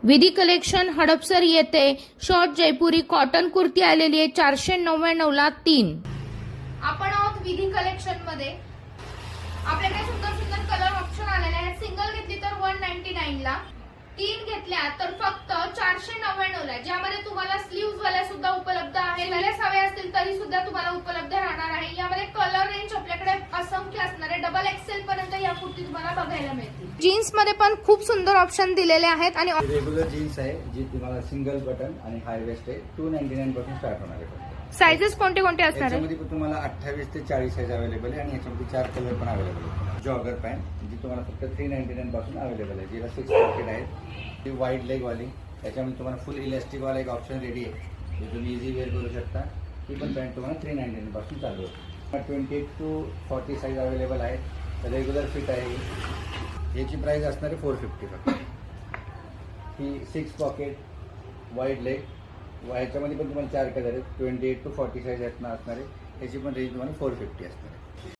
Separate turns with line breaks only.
विधी कलेक्शन हडपसर येथे शॉर्ट जयपुरी कॉटन कुर्ती आलेली आहे 499 ला 3. आपण आहोत विधी कलेक्शन मध्ये. आपल्याकडे सुंदर सुंदर कलर ऑप्शन आलेले आहेत. सिंगल घेतली तर 199 ला, 3 घेतल्या तर फक्त 499 ला, ज्यामध्ये तुम्हाला स्लीव्ज वाल्या सुद्धा उपलब्ध आहे. लेस हवे असतील तरी सुद्धा तुम्हाला उपलब्ध राहणार आहे. यामध्ये कलर रेंज आपल्याकडे असंख्य असणार आहे. डबल एक्सेल पर्यंत या कुर्ती तुम्हाला बघायला मिळतील. जीन्स मध्ये पण खूप सुंदर ऑप्शन दिलेले आहेत आणि
रेग्युलर जीन्स आहे जी तुम्हाला सिंगल बटन आणि हाय वेस्ट आहे. 299 पासून स्टार्ट होणार आहे.
साइजेस कोणते कोणते असणार आहे?
याच्यामध्ये पण तुम्हाला 28 ते 40 साईज अवेलेबल आहे आणि याच्यामध्ये 4 कलर पण अवेलेबल आहे. जॉगर पॅन्ट जी तुम्हाला फक्त 399 पासून अवेलेबल आहे, जिला 6 पॉकेट आहेत. ती वाईड लेग वाली, त्याच्यामध्ये तुम्हाला फुल इलास्टिक वाला एक ऑप्शन रेडी आहे, जे तुम्ही इझी वेअर करू शकता. ती पण पॅन्ट तुम्हाला 399 पासून चालू आहे. 28 to 40 साईज अवेलेबल आहे. रेग्युलर फिट आहे. याची प्राइस असणार आहे 450 फक्त. ही 6 पॉकेट वाईड लेग, ह्याच्यामध्ये पण तुम्हाला 4 कलर आहेत. 28 to 40 साईज असणार आहे. याची पण रेंज तुम्हाला 450 असणार आहे.